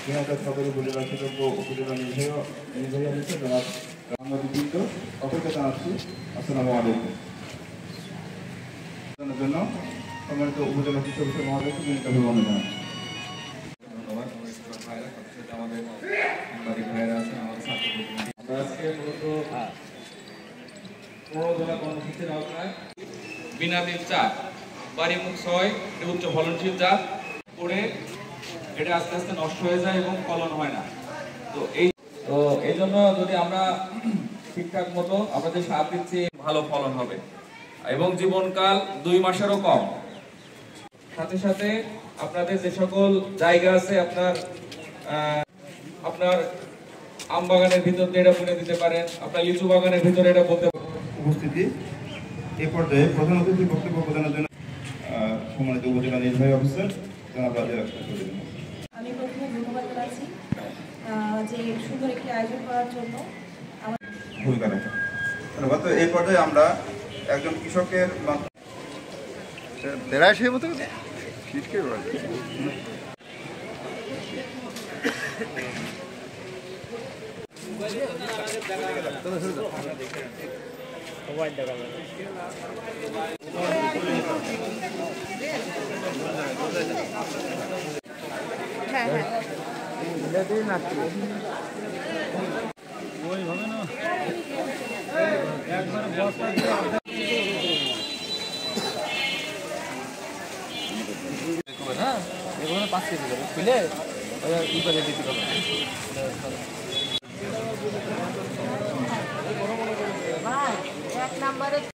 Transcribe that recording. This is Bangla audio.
ঝিনাইদহ সদর উপজেলার সুযোগ্য উপজেলা নির্বাহী অফিসার জনাব রামনদীবৃন্দ সকলকে জানাচ্ছি আসসালামু আলাইকুম। জন্য সম্মানিত উপজেলা কৃষি অফিসার মহোদয়কে বিনীত অভিনন্দন জানাচ্ছি। ধন্যবাদ ভাইরা, সাথে আমাদের সাংবাদিক ভাইরা আছেন, আমাদের ছাত্র আমরা আজকে মূলত প্রণোদনা কর্মসূচির আওতায় বিনাদিন চাপ বাড়ি মুখ 6 উচ্চ ফলনশীল জাত করে এটা আস্তে আস্তে নষ্ট হয়ে যায় এবং ফলন হয় না। তো এই জন্য যদি আমরা ঠিকঠাক মতো আপনাদের সার দিচ্ছি ভালো ফলন হবে এবং জীবনকাল 2 মাসেরও কম। সাথে সাথে আপনাদের যে সকল জায়গা আছে আপনার আম বাগানের ভিতর দিয়ে এটা বুনে দিতে পারেন, আপনার লিচু বাগানের ভিতরে এটা বলতে উপস্থিতি এই পর্যায়ে প্রধান অতিথির বক্তব্য প্রদানের জন্য সম্মানিত উপজেলা নির্বাহী অফিসার জনাব রাজা আক্তার চৌধুরী। আমি প্রথমে ধন্যবাদ জানাচ্ছি যে সুন্দর একটি আয়োজন করার জন্য আমার ভূমিকা রাখা। ধন্যবাদ। তো এই পর্যায়ে আমরা একজন কৃষকের হ্যাঁ, 5 কেজি খুলে ই করে দিতে হবে।